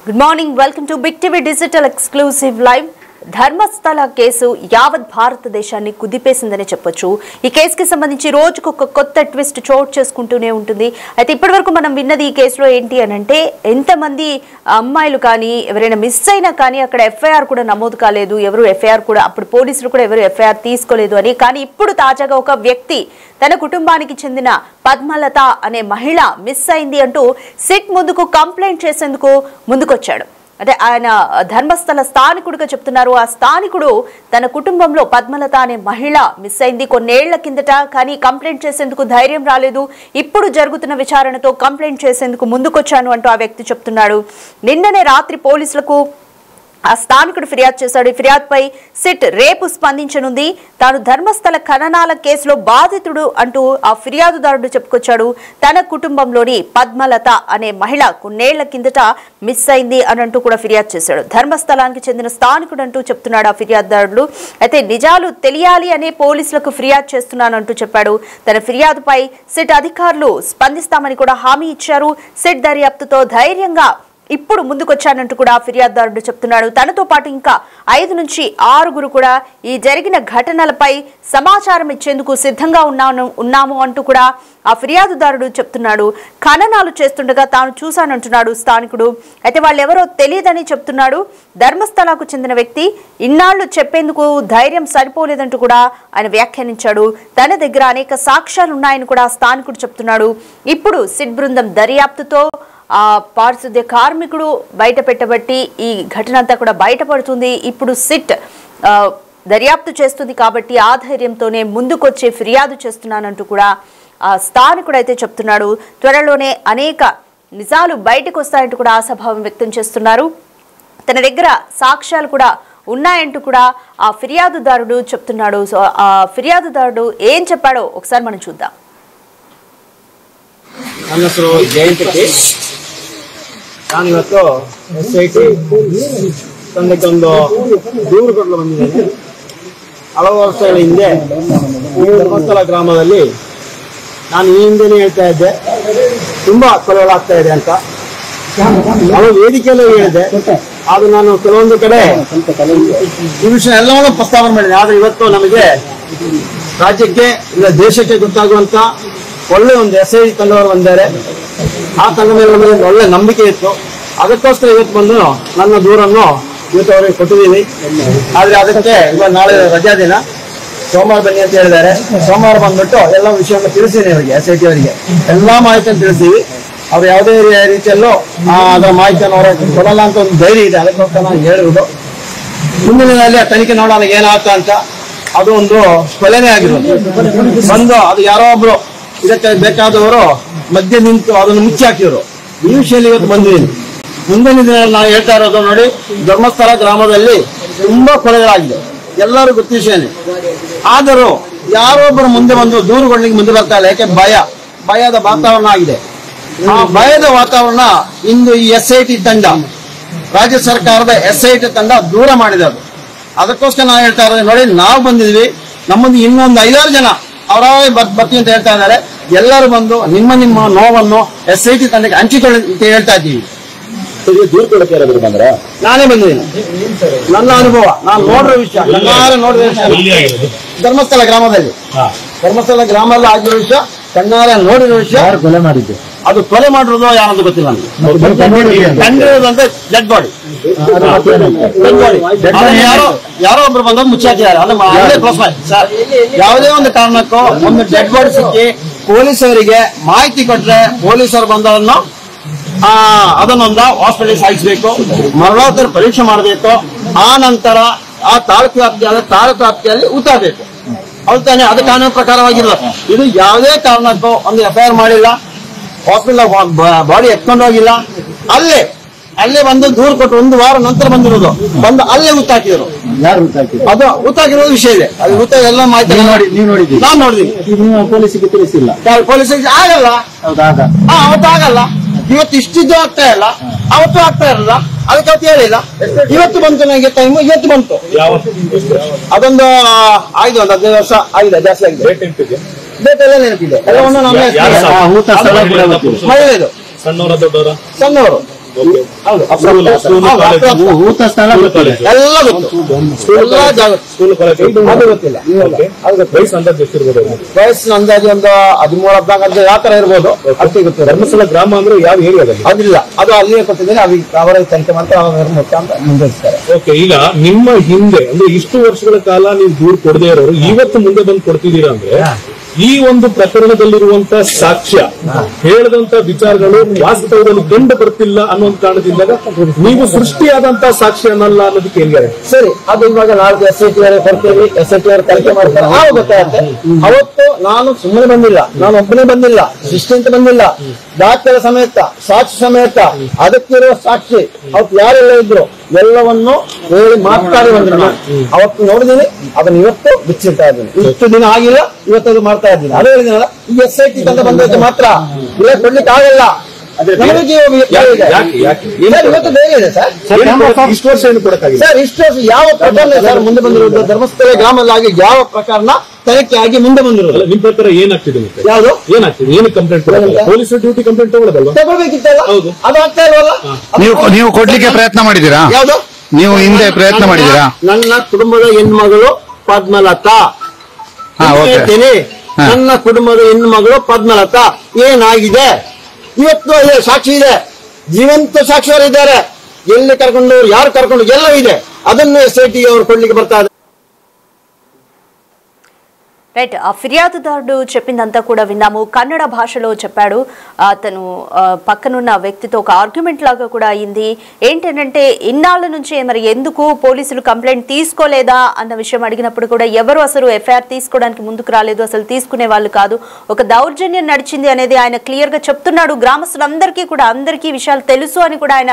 Good morning. Welcome to Big TV Digital Exclusive Live. Dharmasthala case యావత్ భారతదేశాన్ని కుదిపేసిందని చెప్పొచ్చు. ఈ కేసుకి సంబంధించి రోజుకు ఒక కొత్త ట్విస్ట్ చోటు చేసుకుంటూనే ఉంటుంది. అయితే ఇప్పటివరకు మనం విన్నది ఈ కేసులో ఏంటి అనంటే ఎంతమంది అమ్మాయిలు కానీ ఎవరైనా మిస్ అయినా కానీ అక్కడ ఎఫ్ఐఆర్ కూడా నమోదు కాలేదు, ఎవరు ఎఫ్ఐఆర్ కూడా అప్పుడు పోలీసులు కూడా ఎవరు ఎఫ్ఐఆర్ తీసుకోలేదు అని. కానీ ఇప్పుడు తాజాగా ఒక వ్యక్తి తన కుటుంబానికి చెందిన పద్మలత అనే మహిళ మిస్ అయింది అంటూ సిట్ ముందుకు కంప్లైంట్ చేసేందుకు ముందుకొచ్చాడు. అంటే ఆయన ధర్మస్థల స్థానికుడిగా చెప్తున్నారు. ఆ స్థానికుడు తన కుటుంబంలో పద్మలత అనే మహిళ మిస్ అయింది కొన్నేళ్ల కిందట, కానీ కంప్లైంట్ చేసేందుకు ధైర్యం రాలేదు. ఇప్పుడు జరుగుతున్న విచారణతో కంప్లైంట్ చేసేందుకు ముందుకొచ్చాను అంటూ ఆ వ్యక్తి చెప్తున్నాడు. నిన్ననే రాత్రి పోలీసులకు ఆ స్థానికుడు ఫిర్యాదు చేశాడు. ఈ ఫిర్యాదుపై సిట్ రేపు స్పందించనుంది. తాను ధర్మస్థల ఖననాల కేసులో బాధితుడు అంటూ ఆ ఫిర్యాదుదారుడు చెప్పుకొచ్చాడు. తన కుటుంబంలోని పద్మలత అనే మహిళ కొన్నేళ్ల కిందట మిస్ అయింది అని అంటూ కూడా ఫిర్యాదు చేశాడు. ధర్మస్థలానికి చెందిన స్థానికుడు అంటూ చెప్తున్నాడు ఆ ఫిర్యాదుదారుడు. అయితే నిజాలు తెలియాలి అనే పోలీసులకు ఫిర్యాదు చేస్తున్నానంటూ చెప్పాడు. తన ఫిర్యాదుపై సిట్ అధికారులు స్పందిస్తామని కూడా హామీ ఇచ్చారు. సిట్ దర్యాప్తుతో ధైర్యంగా ఇప్పుడు ముందుకొచ్చానంటూ కూడా ఫిర్యాదుదారుడు చెప్తున్నాడు. తనతో పాటు ఇంకా 5 నుంచి 6 కూడా ఈ జరిగిన ఘటనలపై సమాచారం ఇచ్చేందుకు సిద్ధంగా ఉన్నాము అంటూ కూడా ఆ ఫిర్యాదుదారుడు చెప్తున్నాడు. ఖననాలు చేస్తుండగా తాను చూశానంటున్నాడు స్థానికుడు. అయితే వాళ్ళెవరో తెలియదని చెప్తున్నాడు. ధర్మస్థలకు చెందిన వ్యక్తి ఇన్నాళ్లు చెప్పేందుకు ధైర్యం సరిపోలేదంటూ కూడా ఆయన వ్యాఖ్యానించాడు. తన దగ్గర అనేక సాక్ష్యాలు ఉన్నాయని కూడా స్థానికుడు చెప్తున్నాడు. ఇప్పుడు సిట్ బృందం దర్యాప్తుతో ఆ పారిశుద్ధ్య కార్మికుడు బయట పెట్టబట్టి ఈ ఘటన అంతా కూడా బయటపడుతుంది. ఇప్పుడు సిట్ దర్యాప్తు చేస్తుంది కాబట్టి ఆ ధైర్యంతోనే ముందుకొచ్చి ఫిర్యాదు చేస్తున్నానంటూ కూడా ఆ స్థానికుడు అయితే చెప్తున్నాడు. త్వరలోనే అనేక నిజాలు బయటకు వస్తాయంటూ కూడా ఆశాభావం వ్యక్తం చేస్తున్నారు. తన దగ్గర సాక్ష్యాలు కూడా ఉన్నాయంటూ కూడా ఆ ఫిర్యాదుదారుడు చెప్తున్నాడు. సో ఆ ఫిర్యాదుదారుడు ఏం చెప్పాడో ఒకసారి మనం చూద్దాం. ನಾನು ಇವತ್ತು SIT ತಂಡಕ್ಕೊಂದು ದೂರು ಕೊಡಲು ಬಂದಿದ್ದೇನೆ. ಹಲವು ವರ್ಷಗಳ ಹಿಂದೆ ಈ ಧರ್ಮಸ್ಥಳ ಗ್ರಾಮದಲ್ಲಿ ನಾನು ಈ ಹಿಂದೆನೇ ಹೇಳ್ತಾ ಇದ್ದೆ ತುಂಬಾ ಕೊಲೆಗಳಾಗ್ತಾ ಇದೆ ಅಂತ. ಹಲವು ವೇದಿಕೆಯಲ್ಲೂ ಹೇಳಿದೆ. ಅದು ನಾನು ಕೆಲವೊಂದು ಕಡೆ ಈ ವಿಷಯ ಎಲ್ಲವನ್ನೂ ಪ್ರಸ್ತಾವನೆ ಮಾಡಿದೆ. ಆದ್ರೆ ಇವತ್ತು ನಮಗೆ ರಾಜ್ಯಕ್ಕೆ ಇಲ್ಲ ದೇಶಕ್ಕೆ ಗೊತ್ತಾಗುವಂತ ಒಳ್ಳೆ ಒಂದು SIT ತಂಡವರು ಬಂದಿದ್ದಾರೆ. ಆ ತಂಡ ಮೇಲೆ ನಮಗೆ ಒಳ್ಳೆ ನಂಬಿಕೆ ಇತ್ತು. ಅದಕ್ಕೋಸ್ಕರ ಇವತ್ತು ಬಂದು ನನ್ನ ದೂರನ್ನು ಇವತ್ತು ಅವರಿಗೆ ಕೊಟ್ಟಿದ್ದೀವಿ. ಆದ್ರೆ ಅದಕ್ಕೆ ಇವಾಗ ನಾಳೆ ರಜಾ ದಿನ, ಸೋಮವಾರ ಬನ್ನಿ ಅಂತ ಹೇಳಿದ್ದಾರೆ. ಸೋಮವಾರ ಬಂದ್ಬಿಟ್ಟು ಎಲ್ಲ ವಿಷಯವನ್ನು ತಿಳಿಸಿದ್ದೀನಿ ಅವರಿಗೆ, SIT ಅವರಿಗೆ ಎಲ್ಲಾ ಮಾಹಿತಿಯನ್ನು ತಿಳಿಸ್ತೀವಿ. ಅವ್ರು ಯಾವುದೇ ರೀತಿಯಲ್ಲೂ ಅದರ ಮಾಹಿತಿಯನ್ನು ಅವರ ಕೊಡಲ್ಲ ಅಂತ ಒಂದು ಧೈರ್ಯ ಇದೆ. ಅದಕ್ಕೋಸ್ಕರ ನಾನು ಹೇಳಿರುವುದು ಮುಂದಿನ ದಿನದಲ್ಲಿ ಆ ತನಿಖೆ ನೋಡೋಣ ಏನಾಗ್ತಾ ಅಂತ. ಅದು ಒಂದು ಕೊಲೆನೇ ಆಗಿರೋದು. ಬಂದು ಅದು ಯಾರೋ ಒಬ್ರು ಇದಕ್ಕೆ ಬೇಕಾದವರು ಮಧ್ಯೆ ನಿಂತು ಅದನ್ನು ಮುಚ್ಚಿ ಹಾಕಿದ್ರು. ಈ ವಿಷಯದಲ್ಲಿ ಇವತ್ತು ಬಂದಿದ್ದೀನಿ. ಮುಂದಿನ ದಿನಗಳಲ್ಲಿ ನಾವು ಹೇಳ್ತಾ ಇರೋದು ನೋಡಿ, ಧರ್ಮಸ್ಥಳ ಗ್ರಾಮದಲ್ಲಿ ತುಂಬಾ ಕೊಲೆಗಳಾಗಿದೆ, ಎಲ್ಲರೂ ಗೊತ್ತ ವಿಷಯನೇ. ಆದರೂ ಯಾರೊಬ್ಬರು ಮುಂದೆ ಬಂದು ದೂರುಗಳಿಗೆ ಮುಂದೆ ಬರ್ತಾ ಇಲ್ಲ. ಯಾಕೆ ಭಯದ ವಾತಾವರಣ ಆಗಿದೆ. ಆ ಭಯದ ವಾತಾವರಣ ಇಂದು ಈ SIT ತಂಡ, ರಾಜ್ಯ ಸರ್ಕಾರದ SIT ತಂಡ ದೂರ ಮಾಡಿದೆ. ಅದಕ್ಕೋಸ್ಕರ ನಾವು ಹೇಳ್ತಾ ಇರೋದು ನೋಡಿ, ನಾವು ಬಂದಿದ್ವಿ, ನಮ್ಮದು ಇನ್ನೊಂದು 5-6 ಜನ ಅವರೇ ಬರ್ತೀವಿ ಅಂತ ಹೇಳ್ತಾ ಇದ್ದಾರೆ. ಎಲ್ಲರೂ ಬಂದು ನಿಮ್ಮ ನೋವನ್ನು SIT ತಂಡಕ್ಕೆ ಹಂಚಿಕೊಳ್ಳಿ ಅಂತ ಹೇಳ್ತಾ ಇದ್ದೀವಿ. ದೂರ ಕೊಡಕ್ಕೆ ಯಾರಾದ್ರೂ ಬಂದ್ರ? ನಾನೇ ಬಂದಿದ್ದೀನಿ. ನನ್ನ ಅನುಭವ, ನಾನು ನೋಡಿರೋ ವಿಷಯ, ನೋಡಿರೋ ವಿಷಯ ಧರ್ಮಸ್ಥಳ ಗ್ರಾಮದಲ್ಲಿ ಆಗಿರೋ ವಿಷಯ, ಕಣ್ಣಾರೆ ನೋಡಿರೋ ವಿಷಯ. ಯಾರು ಕೊಲೆ ಮಾಡಿದ್ದು? ಅದು ಕೊಲೆ ಮಾಡಿರೋದು ಯಾರಂತ ಗೊತ್ತಿಲ್ಲ ನನಗೆ. ಕಂಡಿರೋದಂತೆ ಡೆಡ್ ಬಾಡಿ ಯಾರೋ ಒಬ್ರು ಬಂದ ಮುಚ್ಚಾಕಿದ್ದಾರೆ. ಯಾವುದೇ ಒಂದು ಕಾರಣಕ್ಕೂ ಒಂದು ಡೆಡ್ ಬಾಡಿ ಸಿಕ್ಕಿ ಪೊಲೀಸರಿಗೆ ಮಾಹಿತಿ ಕೊಟ್ರೆ ಪೊಲೀಸರು ಬಂದವರನ್ನು ಅದನ್ನೊಂದು ಹಾಸ್ಪಿಟಲ್ ಸಾಗಿಸಬೇಕು, ಮರಣೋತ್ತರ ಪರೀಕ್ಷೆ ಮಾಡಬೇಕು. ಆ ನಂತರ ಆ ತಾಲೂಕು ವ್ಯಾಪ್ತಿಯಲ್ಲಿ ಊತಬೇಕು. ಹೌದು ತಾನೆ? ಅದು ಕಾನೂನು ಪ್ರಕಾರವಾಗಿಲ್ಲ. ಇದು ಯಾವುದೇ ಕಾರಣಕ್ಕೂ ಒಂದು FIR ಮಾಡಿಲ್ಲ, ಹಾಸ್ಪಿಟಲ್ ಬಾಡಿ ಎತ್ಕೊಂಡು ಹೋಗಿಲ್ಲ. ಅಲ್ಲೇ ಬಂದು ದೂರು ಕೊಟ್ಟು 1 ವಾರ ನಂತರ ಬಂದಿರೋದು. ಬಂದು ಅಲ್ಲೇ ಊತಾಕಿದ್ರು. ಯಾರು ಊತಾಕಿದ್ರು? ಅದು ಊತಾಕಿರೋದು ವಿಷಯ ಇದೆ. ಅದು ಊತ ಎಲ್ಲ ಮಾಹಿತಿ ನೀವು ನೋಡಿದ್ದೀರಿ? ನಾನು ನೋಡಿದ್ದೀನಿ. ನೀವು ಪೊಲೀಸಿಗೆ ತಿಳಿಸಿಲ್ಲ? ಪೊಲೀಸಿಗೆ ಆಗಲ್ಲ. ಅವತ್ತು ಆಗಲ್ಲ. ಇವತ್ತು ಇಷ್ಟಿದ್ದು ಆಗ್ತಾ ಇಲ್ಲ, ಅವತ್ತು ಆಗ್ತಾ ಇರಲ್ಲ. ಅದಕ್ಕೆ ಅವತ್ತು ಹೇಳಿಲ್ಲ. ಇವತ್ತು ಬಂತು ನನಗೆ ಟೈಮ್, ಇವತ್ತು ಬಂತು. ಅದೊಂದು ಆಯ್ತು, ಒಂದು 15 ವರ್ಷ ಆಗಿದೆ, ಜಾಸ್ತಿ ಆಗಿದೆ. ಡೇಟ್ ಎಲ್ಲ ನೆನಪಿದೆ. ಎಲ್ಲವನ್ನು ಮಹಿಳೆದು. ಸಣ್ಣವರು ಊಟ ಸ್ಥಳ ಎಲ್ಲ ಗೊತ್ತಿಲ್ಲ. ವಯಸ್ಸಿನ ಅಂದಾಜು ಒಂದು 13-14 ಯಾವ ತರ ಇರ್ಬೋದು ಅಷ್ಟೇ ಗೊತ್ತಿಲ್ಲ. ಧರ್ಮಸ್ಥಳ ಗ್ರಾಮ ಅಂದ್ರೆ ಯಾವ ಏರಿಯಾದಲ್ಲಿ ಅದಿಲ್ಲ, ಅದು ಅಲ್ಲಿಯೇ ಕೊಟ್ಟಿದ್ದೇನೆ. ಅವರ ಸಂಖ್ಯೆ ಮಾತ್ರ ಅಂತ ಮುಂದುವರಿಸ್ತಾರೆ. ಓಕೆ, ಈಗ ನಿಮ್ಮ ಹಿಂದೆ ಅಂದ್ರೆ ಇಷ್ಟು ವರ್ಷಗಳ ಕಾಲ ನೀವು ದೂರು ಕೊಡದೇ ಇರೋರು ಇವತ್ತು ಮುಂದೆ ಬಂದು ಕೊಡ್ತಿದ್ದೀರಾ ಅಂದ್ರೆ ಈ ಒಂದು ಪ್ರಕರಣದಲ್ಲಿರುವಂತ ಸಾಕ್ಷ್ಯ ಹೇಳದಂತ ವಿಚಾರಗಳು ವಾಸ್ತವದಲ್ಲಿ ಕಂಡು ಬರ್ತಿಲ್ಲ ಅನ್ನೋ ಕಾರಣದಿಂದ ನೀವು ಸೃಷ್ಟಿಯಾದಂತ ಸಾಕ್ಷ್ಯ ಅನ್ನಲ್ಲ ಅನ್ನೋದಕ್ಕೆ ಹೆಂಗಾರೆ ಸರಿ. ಅದು ಇವಾಗ ನಾಳೆ SIT ಕೊಡ್ತೀವಿ, SIT ತನಿಖೆ ಮಾಡ್ತಾರೆ, ಆವಾಗ ಗೊತ್ತಾಗುತ್ತೆ. ಅವತ್ತು ನಾನು ಸುಮ್ಮನೆ ಬಂದಿಲ್ಲ, ನಾನು ಒಬ್ಬನೇ ಬಂದಿಲ್ಲ, ಶಿಷ್ಟಿ ಅಂತ ಬಂದಿಲ್ಲ, ದಾಖಲೆ ಸಮೇತ, ಸಾಕ್ಷಿ ಸಮೇತ, ಅದಕ್ಕಿರುವ ಸಾಕ್ಷಿ ಅವತ್ತು ಯಾರೆಲ್ಲ ಇದ್ರು ಎಲ್ಲವನ್ನು ಹೇಳಿ ಮಾತಾಡಿ ಬಂದ್ರು. ಅವತ್ತು ನೋಡಿದೀನಿ, ಅದನ್ನ ಇವತ್ತು ಬಿಚ್ಚಿಡ್ತಾ ಇದ್ದೀನಿ. ಇಷ್ಟು ದಿನ ಆಗಿಲ್ಲ, ಇವತ್ತದು ಮಾಡ್ತಾ ಇದ್ದೀನಿ. ಅದೇ ಹೇಳಿದಿನಲ್ಲ, ಈ SIT ಅಂತ ಬಂದಕ್ಕೆ ಮಾತ್ರ ಇಲ್ಲ ಕೊಡ್ಲಿಕ್ಕೆ ಆಗಲ್ಲ. ಇವತ್ತು ಬೇರೆ ಇದೆ ಸರ್. ಇಷ್ಟು ವರ್ಷ ಏನು ಕೊಡಕ್ಕಾಗಿಲ್ಲ ಸರ್. ಇಷ್ಟು ವರ್ಷ ಯಾವ ಪ್ರಕರಣ ಸರ್ ಮುಂದೆ ಬಂದಿರೋದು? ಧರ್ಮಸ್ಥಳ ಗ್ರಾಮದಲ್ಲಿ ಯಾವ ಪ್ರಕರಣ ತನಿಖೆ ಆಗಿ ಮುಂದೆ ಬಂದಿರೋದು? ನಿಮ್ ಪ್ರಕಾರ ಏನಾಗ್ತಿದೆ? ಯಾವುದು ಏನಾಗ್ತಿದೆ? ಏನು ಕಂಪ್ಲೇಂಟ್ ಪೊಲೀಸ್ ಡ್ಯೂಟಿ ಕಂಪ್ಲೇಂಟ್ ತಗೊಳ್ಳೋದಲ್ವಾ? ತಗೊಳ್ಬೇಕಿತ್ತಲ್ಲ, ಅದು ಆಗ್ತಾ ಇಲ್ವಲ್ಲ. ನೀವು ಕೊಡ್ಲಿಕ್ಕೆ ಪ್ರಯತ್ನ ಮಾಡಿದ್ದೀರಾ? ಯಾವುದು ನೀವು ಹಿಂದೆ ಪ್ರಯತ್ನ ಮಾಡಿದ್ದೀರಾ? ನನ್ನ ಕುಟುಂಬದ ಹೆಣ್ಮಗಳು ಪದ್ಮಲತಾ ಹೇಳ್ತೇನೆ. ನನ್ನ ಕುಟುಂಬದ ಹೆಣ್ಮಗಳು ಪದ್ಮಲತಾ ಏನಾಗಿದೆ ಇವತ್ತು ಸಾಕ್ಷಿ ಇದೆ, ಜೀವಂತ ಸಾಕ್ಷಿಯವರಿದ್ದಾರೆ. ಎಲ್ಲಿ ಕರ್ಕೊಂಡವ್ರು, ಯಾರು ಕರ್ಕೊಂಡು, ಎಲ್ಲ ಇದೆ. ಅದನ್ನು SIT ಅವರು ಕೊಡ್ಲಿಕ್ಕೆ ಬರ್ತಾ ಇದ್ದಾರೆ. రైట్. ఆ ఫిర్యాదుదారుడు చెప్పిందంతా కూడా విన్నాము. కన్నడ భాషలో చెప్పాడు. అతను పక్కనున్న వ్యక్తితో ఒక ఆర్గ్యుమెంట్ లాగా కూడా అయింది. ఏంటంటే ఇన్నాళ్ళ నుంచి మరి ఎందుకు పోలీసులు కంప్లైంట్ తీసుకోలేదా అన్న విషయం అడిగినప్పుడు కూడా ఎవరు అసలు FIR తీసుకోవడానికి ముందుకు రాలేదు, అసలు తీసుకునే వాళ్ళు కాదు, ఒక దౌర్జన్యం నడిచింది అనేది ఆయన క్లియర్ గా చెప్తున్నాడు. గ్రామస్తులందరికీ కూడా అందరికీ విషయాలు తెలుసు అని కూడా ఆయన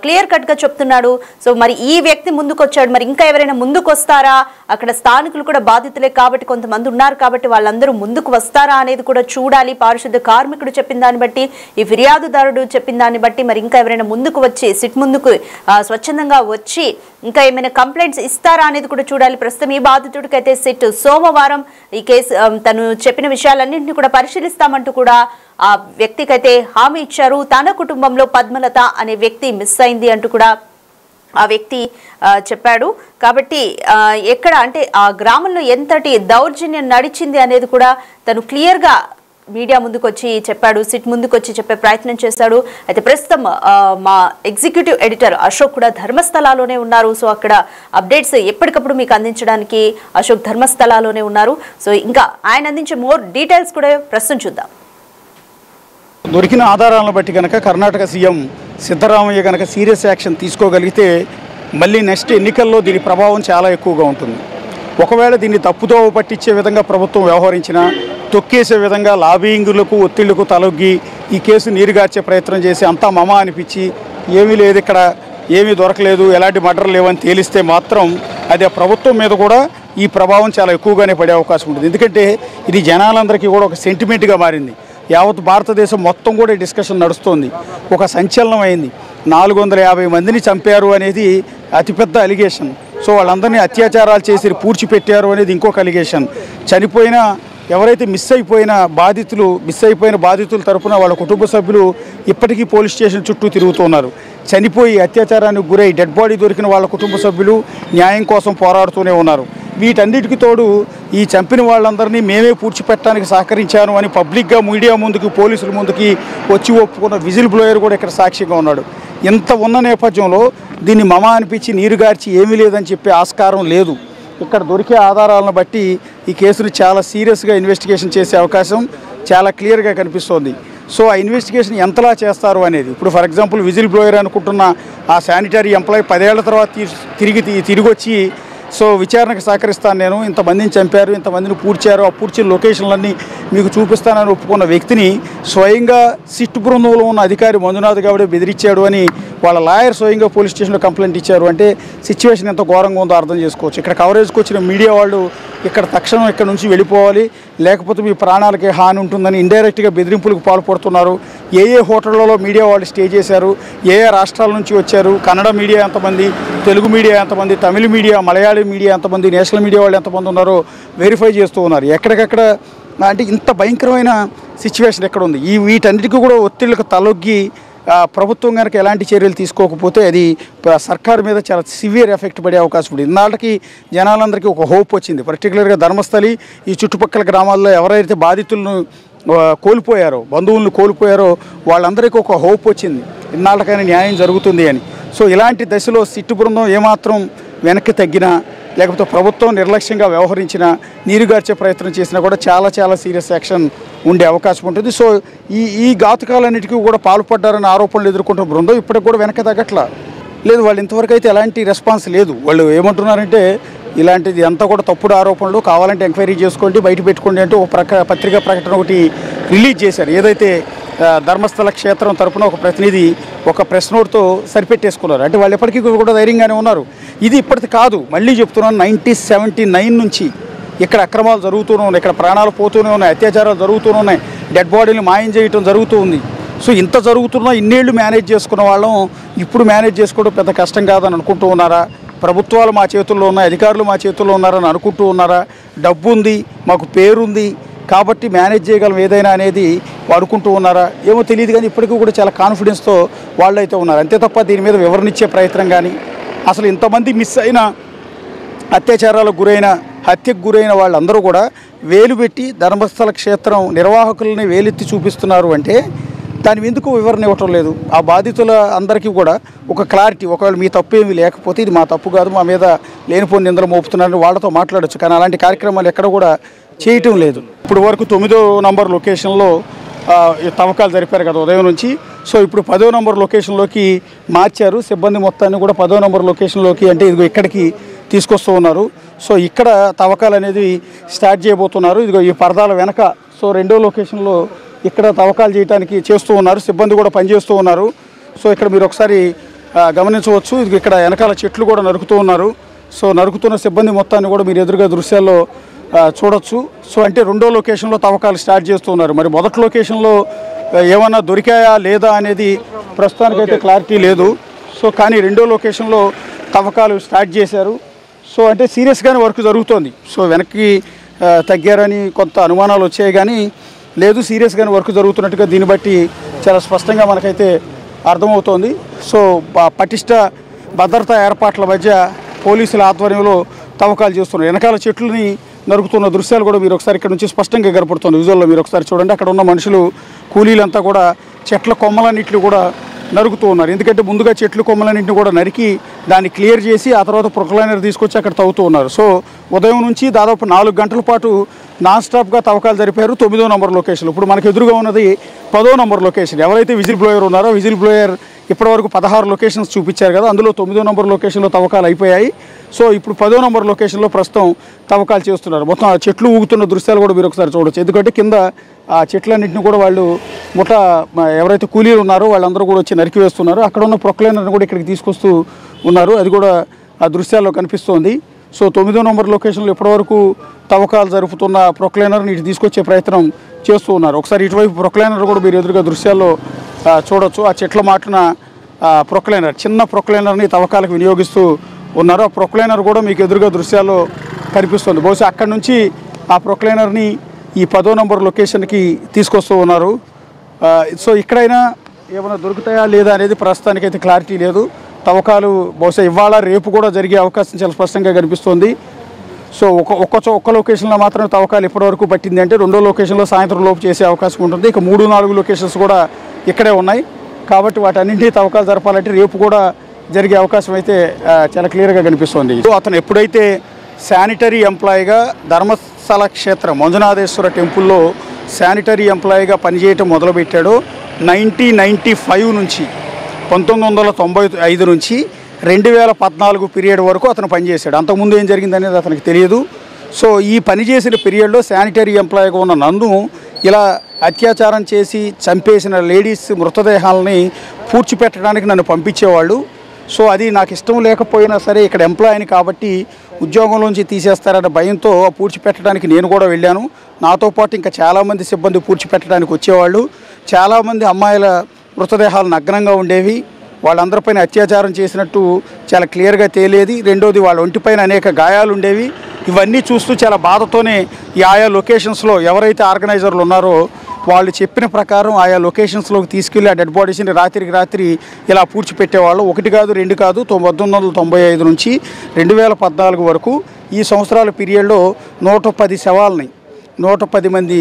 క్లియర్ కట్ గా చెప్తున్నాడు. సో మరి ఈ వ్యక్తి ముందుకు వచ్చాడు, మరి ఇంకా ఎవరైనా ముందుకు వస్తారా? అక్కడ స్థానికులు కూడా బాధితులే కాబట్టి కొంతమంది ఉన్నారు కాబట్టి వాళ్ళందరూ ముందుకు వస్తారా అనేది కూడా చూడాలి. పారిశుద్ధ కార్మికుడు చెప్పిన దాన్ని బట్టి, ఈ ఫిర్యాదుదారుడు చెప్పిన దాన్ని బట్టి మరి ఇంకా ఎవరైనా ముందుకు వచ్చి సిట్ ముందుకు స్వచ్ఛందంగా వచ్చి ఇంకా ఏమైనా కంప్లైంట్స్ ఇస్తారా అనేది కూడా చూడాలి. ప్రస్తుతం ఈ బాధితుడికైతే సిట్ సోమవారం ఈ కేసు తను చెప్పిన విషయాలన్నింటినీ కూడా పరిశీలిస్తామంటూ కూడా ఆ వ్యక్తికైతే హామీ ఇచ్చారు. తన కుటుంబంలో పద్మలత అనే వ్యక్తి మిస్ అయింది అంటూ కూడా ఆ వ్యక్తి చెప్పాడు. కాబట్టి ఎక్కడ అంటే ఆ గ్రామంలో ఎంతటి దౌర్జన్యం నడిచింది అనేది కూడా తను క్లియర్ గా మీడియా ముందుకు వచ్చి చెప్పాడు, సిట్ ముందుకు వచ్చి చెప్పే ప్రయత్నం చేశాడు. అయితే ప్రస్తుతం మా ఎగ్జిక్యూటివ్ ఎడిటర్ అశోక్ కూడా ధర్మస్థలాలోనే ఉన్నారు. సో అక్కడ అప్డేట్స్ ఎప్పటికప్పుడు మీకు అందించడానికి అశోక్ ధర్మస్థలాలోనే ఉన్నారు. సో ఇంకా ఆయన అందించే మోర్ డీటెయిల్స్ కూడా ప్రస్తుతం చూద్దాం. దొరికిన ఆధారాలను బట్టి కనుక కర్ణాటక సీఎం సిద్ధరామయ్య కనుక సీరియస్ యాక్షన్ తీసుకోగలిగితే మళ్ళీ నెక్స్ట్ ఎన్నికల్లో దీని ప్రభావం చాలా ఎక్కువగా ఉంటుంది. ఒకవేళ దీన్ని తప్పుదో పట్టించే విధంగా ప్రభుత్వం వ్యవహరించినా, తొక్కేసే విధంగా లాబింగులకు ఒత్తిళ్లకు తలొగ్గి ఈ కేసు నీరుగార్చే ప్రయత్నం చేసి అంతా మమ అనిపించి ఏమీ లేదు, ఇక్కడ ఏమీ దొరకలేదు, ఎలాంటి మర్డర్ లేవని తేలిస్తే మాత్రం అది ఆ ప్రభుత్వం మీద కూడా ఈ ప్రభావం చాలా ఎక్కువగానే పడే అవకాశం ఉంటుంది. ఎందుకంటే ఇది జనాలందరికీ కూడా ఒక సెంటిమెంట్గా మారింది. యావత్ భారతదేశం మొత్తం కూడా డిస్కషన్ నడుస్తోంది. ఒక సంచలనం అయింది. 450 మందిని చంపారు అనేది అతిపెద్ద అలిగేషన్. సో వాళ్ళందరినీ అత్యాచారాలు చేసి పూడ్చిపెట్టారు అనేది ఇంకొక అలిగేషన్. చనిపోయిన ఎవరైతే మిస్ అయిపోయిన బాధితుల తరపున వాళ్ళ కుటుంబ సభ్యులు ఇప్పటికీ పోలీస్ స్టేషన్ చుట్టూ తిరుగుతున్నారు. చనిపోయి అత్యాచారానికి గురై డెడ్ బాడీ దొరికిన వాళ్ళ కుటుంబ సభ్యులు న్యాయం కోసం పోరాడుతూనే ఉన్నారు. వీటన్నిటికి తోడు ఈ చంపిన వాళ్ళందరినీ మేమే పూడ్చిపెట్టడానికి సహకరించాను అని పబ్లిక్గా మీడియా ముందుకు, పోలీసుల ముందుకి వచ్చి ఒప్పుకున్న విజిల్ బ్లోయర్ కూడా ఇక్కడ సాక్షిగా ఉన్నాడు. ఇంత ఉన్న నేపథ్యంలో దీన్ని మమ అనిపించి నీరుగార్చి ఏమీ లేదని చెప్పే ఆస్కారం లేదు. ఇక్కడ దొరికే ఆధారాలను బట్టి ఈ కేసును చాలా సీరియస్గా ఇన్వెస్టిగేషన్ చేసే అవకాశం చాలా క్లియర్గా కనిపిస్తోంది. సో ఆ ఇన్వెస్టిగేషన్ ఎంతలా చేస్తారు అనేది ఇప్పుడు ఫర్ ఎగ్జాంపుల్ విజిల్ బ్లోయర్ అనుకుంటున్న ఆ శానిటరీ ఎంప్లాయీ 10 ఏళ్ల తర్వాత తిరిగి వచ్చి సో విచారణకు సహకరిస్తాను, నేను ఇంతమందిని చంపారు, ఇంతమందిని పూడ్చారు, ఆ పూడ్చిన లొకేషన్లన్నీ మీకు చూపిస్తానని ఒప్పుకున్న వ్యక్తిని స్వయంగా సిట్ బృందంలో ఉన్న అధికారి మంజునాథ్ గౌడే బెదిరించాడు అని వాళ్ళ లాయర్ స్వయంగా పోలీస్ స్టేషన్లో కంప్లైంట్ ఇచ్చారు. అంటే సిచ్యువేషన్ ఎంత ఘోరంగా ఉందో అర్థం చేసుకోవచ్చు. ఇక్కడ కవరేజ్కి వచ్చిన మీడియా వాళ్ళు ఇక్కడ తక్షణం ఇక్కడ నుంచి వెళ్ళిపోవాలి, లేకపోతే మీ ప్రాణాలకి హాని ఉంటుందని ఇండైరెక్ట్గా బెదిరింపులకు పాల్పడుతున్నారు. ఏ హోటళ్లలో మీడియా వాళ్ళు స్టే చేశారు, ఏ రాష్ట్రాల నుంచి వచ్చారు, కన్నడ మీడియా ఎంతమంది, తెలుగు మీడియా ఎంతమంది, తమిళ మీడియా, మలయాళీ మీడియా ఎంతమంది, నేషనల్ మీడియా వాళ్ళు ఎంతమంది ఉన్నారో వెరిఫై చేస్తూ ఉన్నారు. ఎక్కడికక్కడ అంటే ఇంత భయంకరమైన సిచ్యువేషన్ ఎక్కడ ఉంది. వీటన్నిటికీ కూడా ఒత్తిళ్లకు తలొగ్గి ప్రభుత్వం కనుక ఎలాంటి చర్యలు తీసుకోకపోతే అది సర్కారు మీద చాలా సివియర్ ఎఫెక్ట్ పడే అవకాశం ఉంది. ఇన్నాళ్ళకి జనాలందరికీ ఒక హోప్ వచ్చింది. పర్టికులర్గా ధర్మస్థలి ఈ చుట్టుపక్కల గ్రామాల్లో ఎవరైతే బాధితులను కోల్పోయారో, బంధువులను కోల్పోయారో వాళ్ళందరికీ ఒక హోప్ వచ్చింది, ఇన్నాళ్ళకైనా న్యాయం జరుగుతుంది అని. సో ఇలాంటి దశలో సిట్టు బృందం ఏమాత్రం వెనక్కి తగ్గినా, లేకపోతే ప్రభుత్వం నిర్లక్ష్యంగా వ్యవహరించినా, నీరుగార్చే ప్రయత్నం చేసినా కూడా చాలా సీరియస్ యాక్షన్ ఉండే అవకాశం ఉంటుంది. సో ఈ ఘాతుకాలన్నిటికీ కూడా పాల్పడ్డారని ఆరోపణలు ఎదుర్కొంటున్న బృందం ఇప్పటికి కూడా వెనక తగ్గట్లా లేదు. వాళ్ళు ఇంతవరకు అయితే ఎలాంటి రెస్పాన్స్ లేదు. వాళ్ళు ఏమంటున్నారంటే ఇలాంటిది అంతా కూడా తప్పుడు ఆరోపణలు, కావాలంటే ఎంక్వైరీ చేసుకోండి, బయట పెట్టుకోండి అంటూ ఒక పత్రికా ప్రకటన ఒకటి రిలీజ్ చేశారు. ఏదైతే ధర్మస్థల క్షేత్రం తరపున ఒక ప్రతినిధి ఒక ప్రెస్ నోట్తో సరిపెట్టేసుకున్నారు. అంటే వాళ్ళు ఎప్పటికీ కూడా ధైర్యంగానే ఉన్నారు. ఇది ఇప్పటిది కాదు, మళ్ళీ చెప్తున్నాను, 1979 నుంచి ఇక్కడ అక్రమాలు జరుగుతూనే ఉన్నాయి, ఇక్కడ ప్రాణాలు పోతూనే ఉన్నాయి, అత్యాచారాలు జరుగుతూనే ఉన్నాయి, డెడ్ బాడీని మాయం చేయటం జరుగుతూ ఉంది. సో ఇంత జరుగుతున్నా ఇన్నేళ్ళు మేనేజ్ చేసుకున్న వాళ్ళం ఇప్పుడు మేనేజ్ చేసుకోవడం పెద్ద కష్టం కాదని అనుకుంటూ ఉన్నారా? ప్రభుత్వాలు మా చేతుల్లో ఉన్నాయి, అధికారులు మా చేతుల్లో ఉన్నారని అనుకుంటూ ఉన్నారా? డబ్బు ఉంది, మాకు పేరుంది కాబట్టి మేనేజ్ చేయగలం ఏదైనా అనేది అనుకుంటూ ఉన్నారా? ఏమో తెలియదు. కానీ ఇప్పటికీ కూడా చాలా కాన్ఫిడెన్స్తో వాళ్ళు అయితే ఉన్నారు. అంతే తప్ప దీని మీద వివరణ ఇచ్చే ప్రయత్నం కానీ, అసలు ఇంతమంది మిస్ అయిన, అత్యాచారాలకు గురైన, హత్యకు గురైన వాళ్ళందరూ కూడా వేలు పెట్టి ధర్మస్థల క్షేత్రం నిర్వాహకులని వేలెత్తి చూపిస్తున్నారు అంటే దాని ఎందుకు వివరణ ఇవ్వటం లేదు? ఆ బాధితుల అందరికీ కూడా ఒక క్లారిటీ, ఒకవేళ మీ తప్పు ఏమీ లేకపోతే ఇది మా తప్పు కాదు, మా మీద లేనిపోని నిందలు మోపుతున్నారని వాళ్ళతో మాట్లాడచ్చు. కానీ అలాంటి కార్యక్రమాలు ఎక్కడ కూడా చేయటం లేదు. ఇప్పుడు వరకు 9వ నంబర్ లొకేషన్లో తవ్వకాలు జరిపారు కదా ఉదయం నుంచి. సో ఇప్పుడు 10వ నంబర్ లొకేషన్లోకి మార్చారు. సిబ్బంది మొత్తాన్ని కూడా 10వ నంబర్ లొకేషన్లోకి, అంటే ఇదిగో ఇక్కడికి తీసుకొస్తూ ఉన్నారు. సో ఇక్కడ తవ్వకాలు అనేది స్టార్ట్ చేయబోతున్నారు. ఇదిగో ఈ పరదాల వెనక, సో 2వ లొకేషన్లో ఇక్కడ తవ్వకాలు చేయడానికి చేస్తూ ఉన్నారు. సిబ్బంది కూడా పనిచేస్తూ ఉన్నారు. సో ఇక్కడ మీరు ఒకసారి గమనించవచ్చు. ఇది ఇక్కడ వెనకాల చెట్లు కూడా నరుకుతూ ఉన్నారు. సో నరుకుతున్న సిబ్బంది మొత్తాన్ని కూడా మీరు ఎదురుగా దృశ్యాల్లో చూడొచ్చు. సో అంటే 2వ లొకేషన్లో తవ్వకాలు స్టార్ట్ చేస్తూ ఉన్నారు. మరి మొదటి లొకేషన్లో ఏమన్నా దొరికాయా లేదా అనేది ప్రస్తుతానికైతే క్లారిటీ లేదు. సో కానీ 2వ లొకేషన్లో తవ్వకాలు స్టార్ట్ చేశారు. సో అంటే సీరియస్గానే వర్క్ జరుగుతోంది. సో వెనక్కి తగ్గారని కొంత అనుమానాలు వచ్చాయి, కానీ లేదు, సీరియస్గానే వర్క్ జరుగుతున్నట్టుగా దీన్ని బట్టి చాలా స్పష్టంగా మనకైతే అర్థమవుతోంది. సో పటిష్ట భద్రతా ఏర్పాట్ల మధ్య పోలీసుల ఆధ్వర్యంలో తవ్వకాలు చేస్తున్నారు. వెనకాల చెట్లని నరుకుతున్న దృశ్యాలు కూడా మీరు ఒకసారి ఇక్కడ నుంచి స్పష్టంగా కనపడుతుంది. విజువల్లో మీరు ఒకసారి చూడండి. అక్కడ ఉన్న మనుషులు, కూలీలంతా కూడా చెట్ల కొమ్మలన్నింటినీ కూడా నరుకుతూ ఉన్నారు. ఎందుకంటే ముందుగా చెట్లు కొమ్మలన్నింటినీ కూడా నరికి దాన్ని క్లియర్ చేసి ఆ తర్వాత ప్రొక్లైనర్ తీసుకొచ్చి అక్కడ తవ్వుతూ ఉన్నారు. సో ఉదయం నుంచి దాదాపు 4 గంటల పాటు నాన్ స్టాప్గా తవ్వకాలు జరిపారు 9వ నంబర్ లొకేషన్. ఇప్పుడు మనకు ఎదురుగా ఉన్నది 10వ నంబర్ లొకేషన్. ఎవరైతే విజిల్ బ్లోయర్ ఉన్నారో, విజిల్ బ్లోయర్ ఇప్పటివరకు 16 లొకేషన్స్ చూపించారు కదా, అందులో 9వ నంబర్ లొకేషన్లో తవ్వకాలు అయిపోయాయి. సో ఇప్పుడు 10వ నంబర్ లొకేషన్లో ప్రస్తుతం తవ్వకాలు చేస్తున్నారు. మొత్తం ఆ చెట్లు ఊగుతున్న దృశ్యాలు కూడా మీరు ఒకసారి చూడొచ్చు. ఎందుకంటే కింద ఆ చెట్లన్నింటినీ కూడా వాళ్ళు ఎవరైతే కూలీలు ఉన్నారో వాళ్ళందరూ కూడా వచ్చి నరికి వేస్తున్నారు. అక్కడ ఉన్న ప్రొక్లైనర్ని కూడా ఇక్కడికి తీసుకొస్తూ ఉన్నారు. అది కూడా ఆ దృశ్యాల్లో కనిపిస్తోంది. సో 9వ నంబర్ లొకేషన్లో ఇప్పటివరకు తవ్వకాలు జరుపుతున్న ప్రొక్లైనర్ని ఇటు తీసుకొచ్చే ప్రయత్నం చేస్తూ ఉన్నారు. ఒకసారి ఇటువైపు ప్రొక్లైనర్ కూడా మీరు ఎదురుగా దృశ్యాల్లో చూడొచ్చు. ఆ చెట్ల మాటన ప్రొక్లైనర్, చిన్న ప్రొక్లైనర్ని తవ్వకాలకు వినియోగిస్తూ ఉన్నారు. ఆ ప్రొక్లైనర్ కూడా మీకు ఎదురుగా దృశ్యాల్లో కనిపిస్తుంది. బహుశా అక్కడి నుంచి ఆ ప్రొక్లైనర్ని ఈ 10వ నంబర్ లొకేషన్కి తీసుకొస్తూ ఉన్నారు. సో ఇక్కడైనా ఏమైనా దొరుకుతాయా లేదా అనేది ప్రస్తుతానికైతే క్లారిటీ లేదు. తవ్వకాలు బహుశా ఇవాళ రేపు కూడా జరిగే అవకాశం చాలా స్పష్టంగా కనిపిస్తుంది. సో ఒక్క లొకేషన్లో మాత్రమే తవ్వకాలు ఇప్పటివరకు పట్టింది అంటే 2వ లొకేషన్లో సాయంత్రం లోపు చేసే అవకాశం ఉంటుంది. ఇక 3-4 లొకేషన్స్ కూడా ఇక్కడే ఉన్నాయి. కాబట్టి వాటన్నింటినీ తవ్వకాలు జరపాలంటే రేపు కూడా జరిగే అవకాశం అయితే చాలా క్లియర్గా కనిపిస్తుంది. సో అతను ఎప్పుడైతే శానిటరీ ఎంప్లాయీగా ధర్మస్థల క్షేత్రం మంజునాథేశ్వర టెంపుల్లో శానిటరీ ఎంప్లాయీగా పనిచేయటం మొదలుపెట్టాడో 1995 నుంచి 1995 నుంచి 2014 పీరియడ్ వరకు అతను పనిచేశాడు. అంతకుముందు ఏం జరిగిందనేది అతనికి తెలియదు. సో ఈ పనిచేసిన పీరియడ్లో శానిటరీ ఎంప్లాయీగా ఉన్న నన్ను ఇలా అత్యాచారం చేసి చంపేసిన లేడీస్ మృతదేహాలని పూడ్చిపెట్టడానికి నన్ను పంపించేవాళ్ళు. సో అది నాకు ఇష్టం లేకపోయినా సరే ఇక్కడ ఎంప్లాయీని కాబట్టి ఉద్యోగంలోంచి తీసేస్తారన్న భయంతో పూడ్చిపెట్టడానికి నేను కూడా వెళ్ళాను. నాతో పాటు ఇంకా చాలామంది సిబ్బంది పూడ్చిపెట్టడానికి వచ్చేవాళ్ళు. చాలామంది అమ్మాయిల మృతదేహాలు నగ్నంగా ఉండేవి. వాళ్ళందరిపైన అత్యాచారం చేసినట్టు చాలా క్లియర్గా తేలేది. రెండోది వాళ్ళ ఒంటిపైన అనేక గాయాలు ఉండేవి. ఇవన్నీ చూస్తూ చాలా బాధతోనే ఈ ఆయా లొకేషన్స్లో ఎవరైతే ఆర్గనైజర్లు ఉన్నారో వాళ్ళు చెప్పిన ప్రకారం ఆయా లొకేషన్స్లోకి తీసుకెళ్లి ఆ డెడ్ బాడీస్ని రాత్రికి రాత్రి ఇలా పూడ్చిపెట్టేవాళ్ళు. 1 కాదు 2 కాదు 1995 నుంచి 2014 వరకు ఈ సంవత్సరాల పీరియడ్లో 110 శవాలని 110 మంది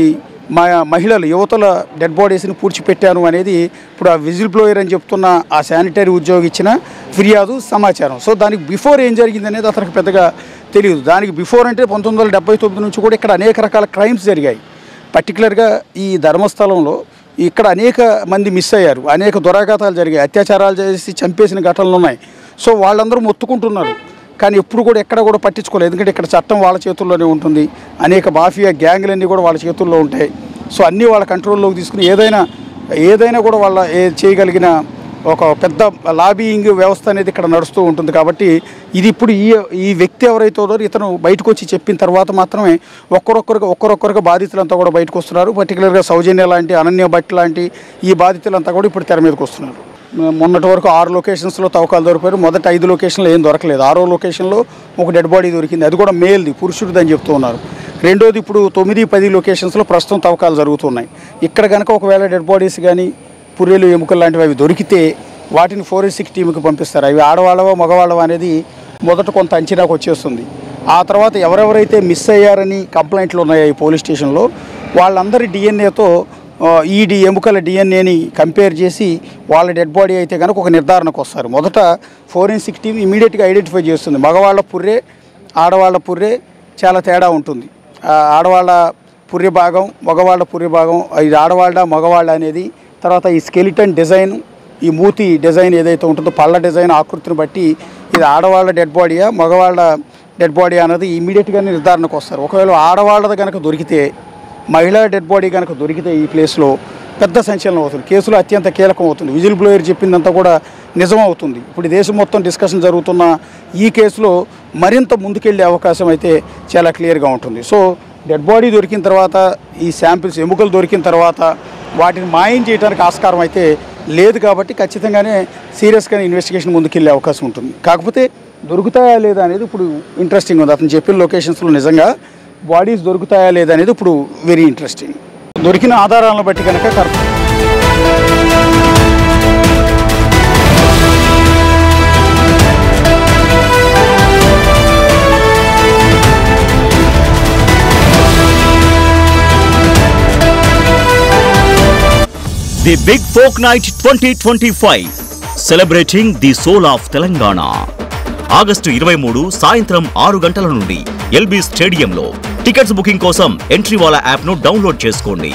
మహిళలు యువతల డెడ్ బాడీస్ని పూడ్చిపెట్టాను అనేది ఇప్పుడు ఆ విజిల్ బ్లోయర్ అని చెప్తున్న ఆ శానిటరీ ఉద్యోగి ఇచ్చిన ఫిర్యాదు సమాచారం. సో దానికి బిఫోర్ ఏం జరిగింది అనేది అతనికి పెద్దగా తెలియదు. దానికి బిఫోర్ అంటే 1979 నుంచి కూడా ఇక్కడ అనేక రకాల క్రైమ్స్ జరిగాయి. పర్టికులర్గా ఈ ధర్మస్థలంలో ఇక్కడ అనేక మంది మిస్ అయ్యారు, అనేక దురాఘాతాలు జరిగాయి, అత్యాచారాలు చేసి చంపేసిన ఘటనలు ఉన్నాయి. సో వాళ్ళందరూ మొత్తుకుంటున్నారు, కానీ ఎప్పుడు కూడా ఎక్కడ కూడా పట్టించుకోలేదు. ఎందుకంటే ఇక్కడ చట్టం వాళ్ళ చేతుల్లోనే ఉంటుంది, అనేక మాఫియా గ్యాంగులన్నీ కూడా వాళ్ళ చేతుల్లో ఉంటాయి. సో అన్నీ వాళ్ళ కంట్రోల్లోకి తీసుకుని ఏదైనా కూడా వాళ్ళ చేయగలిగిన ఒక పెద్ద లాబీయింగ్ వ్యవస్థ అనేది ఇక్కడ నడుస్తూ ఉంటుంది. కాబట్టి ఇది ఇప్పుడు ఈ వ్యక్తి ఎవరైతే ఉన్నారో ఇతను బయటకు వచ్చి చెప్పిన తర్వాత మాత్రమే ఒక్కరొక్కరికి బాధితులంతా కూడా బయటకు వస్తున్నారు. పర్టికులర్గా సౌజన్య లాంటి, అనన్య భట్ లాంటి ఈ బాధితులంతా కూడా ఇప్పుడు తెర మీదకి వస్తున్నారు. మొన్నటి వరకు 6 లొకేషన్స్లో తవ్వకాలు దొరికారు. మొదట 5 లొకేషన్లో ఏం దొరకలేదు. 6వ లొకేషన్లో ఒక డెడ్ బాడీ దొరికింది, అది కూడా మేల్ది, పురుషుడిది అని చెప్తూ ఉన్నారు. రెండోది ఇప్పుడు 9-10 లొకేషన్స్లో ప్రస్తుతం తవ్వకాలు జరుగుతున్నాయి. ఇక్కడ కనుక ఒకవేళ డెడ్ బాడీస్ కానీ పుర్రెలు ఎముకలు లాంటివి అవి దొరికితే వాటిని ఫోరెన్సిక్ టీంకి పంపిస్తారు. అవి ఆడవాళ్ళవో మగవాళ్ళవో అనేది మొదట కొంత అంచనాకు వచ్చేస్తుంది. ఆ తర్వాత ఎవరెవరైతే మిస్ అయ్యారని కంప్లైంట్లు ఉన్నాయో ఈ పోలీస్ స్టేషన్లో వాళ్ళందరి డిఎన్ఏతో ఈ ఎముకల డిఎన్ఏని కంపేర్ చేసి వాళ్ళ డెడ్ బాడీ అయితే కనుక ఒక నిర్ధారణకు వస్తారు. మొదట ఫోరెన్సిక్ టీం ఇమీడియట్గా ఐడెంటిఫై చేస్తుంది. మగవాళ్ళ పుర్రె ఆడవాళ్ళ పుర్రె చాలా తేడా ఉంటుంది. ఆడవాళ్ళ పుర్రె భాగం మగవాళ్ళ పుర్రె భాగం ఇది ఆడవాళ్ళ మగవాళ్ళ అనేది, తర్వాత ఈ స్కెలిటన్ డిజైన్, ఈ మూతి డిజైన్ ఏదైతే ఉంటుందో పళ్ళ డిజైన్ ఆకృతిని బట్టి ఇది ఆడవాళ్ళ డెడ్ బాడీయా మగవాళ్ళ డెడ్ బాడీ అనేది ఇమీడియట్గానే నిర్ధారణకు వస్తారు. ఒకవేళ ఆడవాళ్ళది కనుక దొరికితే, మహిళా డెడ్ బాడీ కనుక దొరికితే ఈ ప్లేస్లో పెద్ద సంచలనం అవుతుంది, కేసులో అత్యంత కీలకం అవుతుంది. విజిల్ బ్లోయర్ చెప్పిందంతా కూడా నిజం అవుతుంది. ఇప్పుడు దేశం మొత్తం డిస్కషన్ జరుగుతున్న ఈ కేసులో మరింత ముందుకెళ్లే అవకాశం అయితే చాలా క్లియర్గా ఉంటుంది. సో డెడ్ బాడీ దొరికిన తర్వాత, ఈ శాంపిల్స్ ఎముకలు దొరికిన తర్వాత వాటిని మాయం చేయడానికి ఆస్కారం అయితే లేదు. కాబట్టి ఖచ్చితంగానే సీరియస్గానే ఇన్వెస్టిగేషన్ ముందుకెళ్ళే అవకాశం ఉంటుంది. కాకపోతే దొరుకుతాయా లేదా అనేది ఇప్పుడు ఇంట్రెస్టింగ్ ఉంది. అతను చెప్పిన లొకేషన్స్లో నిజంగా బాడీస్ దొరుకుతాయా లేదా అనేది ఇప్పుడు వెరీ ఇంట్రెస్టింగ్. దొరికిన ఆధారాలను బట్టి కనుక The Big Folk Night 2025 celebrating the soul of Telangana. August 23 సాయంత్రం 6 గంటల నుండి ఎల్బీ స్టేడియంలో. టికెట్స్ బుకింగ్ కోసం ఎంట్రీ వాలా యాప్ ను డౌన్లోడ్ చేసుకోండి.